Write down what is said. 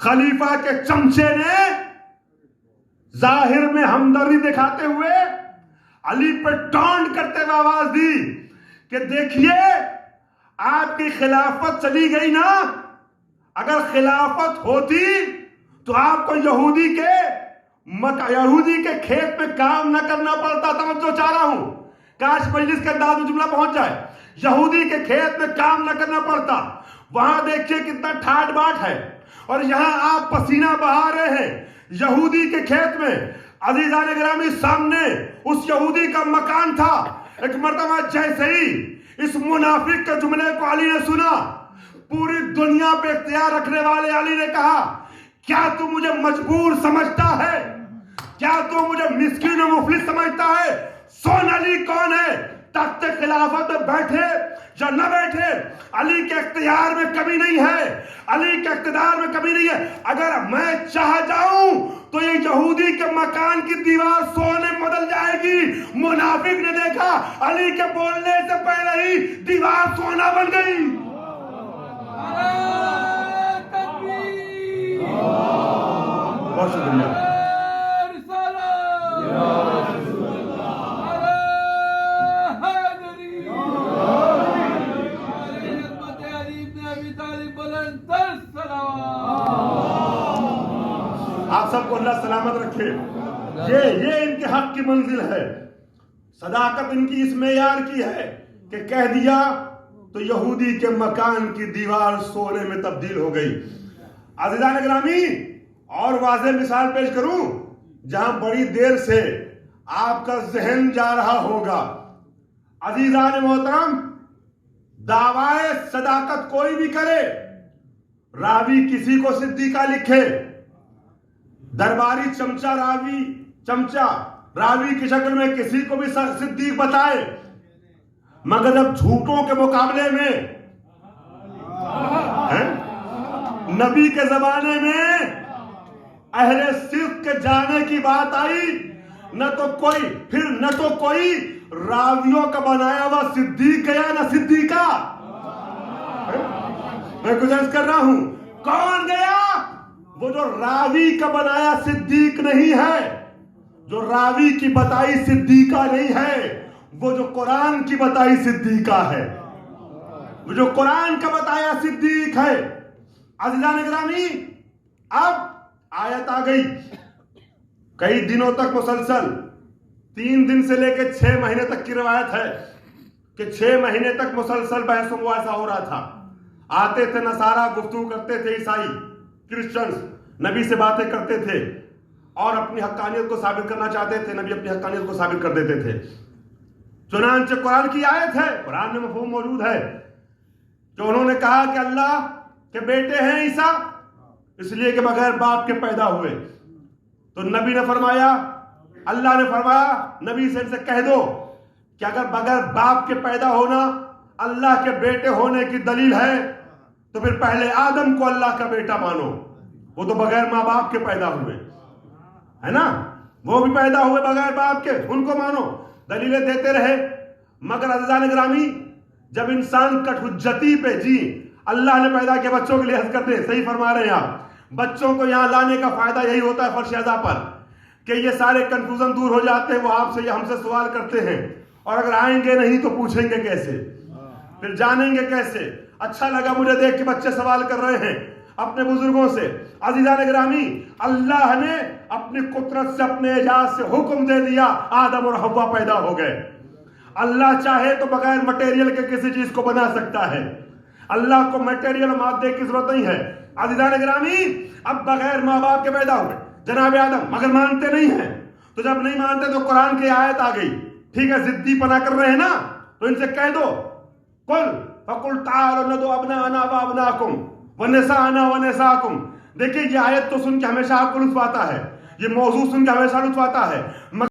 خلیفہ کے چمچے نے ظاہر میں ہمدردی دکھاتے ہوئے علی پہ ٹانٹ کرتے ہوئے آواز دی کہ دیکھیے آپ کی خلافت چلی گئی نا، اگر خلافت ہوتی تو آپ کو یہودی کے کھیت میں کام نہ کرنا پڑتا۔ توجہ چاہ رہا ہوں، کاش مجلس کے انداز میں جملہ پہنچ جائے۔ یہودی کے کھیت میں کام نہ کرنا پڑتا، وہاں دیکھیے کتنا ٹھاٹ باٹ ہے، اور یہاں آپ پسینہ بہا رہے ہیں یہودی کے کھیت میں۔ عزیزان گرامی، سامنے اس یہودی کا مکان تھا۔ ایک مرتبہ جیسے ہی اس منافق کے جملے کو علی نے سنا، پوری دنیا پہ اختیار رکھنے والے علی نے کہا، کیا تو مجھے مجبور سمجھتا ہے؟ کیا تو مجھے مسکین و مفلس سمجھتا ہے؟ سن علی کون ہے، تخت خلافت میں بیٹھے یا نہ بیٹھے، علی کے اختیار میں کمی نہیں ہے، علی کے اقتدار میں کمی نہیں ہے۔ اگر میں چاہ جاؤں تو یہ یہودی کے مکان کی دیوار سونے میں بدل جائے گی۔ منافق نے دیکھا علی کے بولنے سے پہلے ہی دیوار سونا بن گئی۔ بہت شکریہ۔ آپ سب کو اللہ سلامت رکھے۔ یہ ان کے حق کی منزل ہے۔ صداقت ان کی اس معیار کی ہے کہ کہہ دیا تو یہودی کے مکان کی دیوار سونے میں تبدیل ہو گئی۔ عزیزان گرامی، اور واضح مثال پیش کروں جہاں بڑی دیر سے آپ کا ذہن جا رہا ہوگا۔ عزیزان محترم، دعوی صداقت کوئی بھی کرے، راوی کسی کو صدیقہ لکھے، درباری چمچا راوی کی شکل میں کسی کو بھی صدیق بتائے، مگر جب جھوٹوں کے مقابلے میں نبی کے زمانے میں اہل صدق کے جانے کی بات آئی، نہ تو کوئی راویوں کا بنایا ہوا صدیق گیا نہ صدیقہ۔ میں کچھ عرض کر رہا ہوں، کون گیا؟ وہ جو راوی کا بنایا صدیق نہیں ہے، جو راوی کی بتائی صدیقہ نہیں ہے، وہ جو قرآن کی بتائی صدیقہ ہے، وہ جو قرآن کا بتایا صدیق ہے۔ عزیزان گرامی، اب آیت آ گئی، کئی دنوں تک مسلسل، 3 دن سے لے کے 6 مہینے تک کی روایت ہے کہ 6 مہینے تک مسلسل بحث و مباحثہ ہو رہا تھا۔ آتے تھے نصارہ، گفتگو کرتے تھے عیسائی کرسچنز، نبی سے باتیں کرتے تھے اور اپنی حقانیت کو ثابت کرنا چاہتے تھے، نبی اپنی حقانیت کو ثابت کر دیتے تھے۔ چنانچہ قرآن کی آیت ہے، قرآن میں مفہوم موجود ہے کہ انہوں نے کہا کہ اللہ کے بیٹے ہیں عیسیٰ اس لیے کہ بغیر باپ کے پیدا ہوئے، تو نبی نے فرمایا، اللہ نے فرمایا نبی سے ان سے کہہ دو کہ اگر بغیر باپ کے پیدا ہونا اللہ کے بیٹے ہونے کی دلیل ہے تو پھر پہلے آدم کو اللہ کا بیٹا مانو، وہ تو بغیر ماں باپ کے پیدا ہوئے، ہے نا، وہ بھی پیدا ہوئے بغیر باپ کے، ان کو مانو۔ دلیلیں دیتے رہے، مگر عزیزان گرامی، جب انسان کٹ حجتی پہ اللہ نے پیدا کیا بچوں کے لیے حض کرتے، صحیح فرما رہے ہیں آپ، بچوں کو یہاں لانے کا فائدہ یہی ہوتا ہے فرش اعضاء پر کہ یہ سارے کنفیوژن دور ہو جاتے ہیں، وہ آپ سے یا ہم سے سوال کرتے ہیں، اور اگر آئیں گے نہیں تو پوچھیں گے کیسے، پھر جانیں گے کیسے۔ اچھا لگا مجھے دیکھ کے بچے سوال کر رہے ہیں اپنے بزرگوں سے۔ عزیزان گرامی، اللہ نے اپنی قدرت سے، اپنے اعجاز سے حکم دے دیا، آدم اور حوا پیدا ہو گئے۔ اللہ چاہے تو بغیر مٹیریل کے کسی چیز کو بنا سکتا ہے، اللہ کو مٹیریل و مادے کی ضرورت نہیں ہے۔ عزیزان گرامی، اب بغیر ماں باپ کے پیدا ہوئے جناب آدم، مگر مانتے نہیں ہیں، تو جب نہیں مانتے تو قرآن کی آیت آ گئی، ٹھیک ہے ضدی پنا کر رہے ہیں نا، تو ان سے کہہ دو، قل فقل تعالوا ندعو ابناءنا وابناءکم ونساءنا ونساءکم۔ دیکھیں یہ آیت تو سن کے ہمیشہ آپ کو لطف آتا ہے، یہ موضوع سن کے ہمیشہ لطف آتا ہے،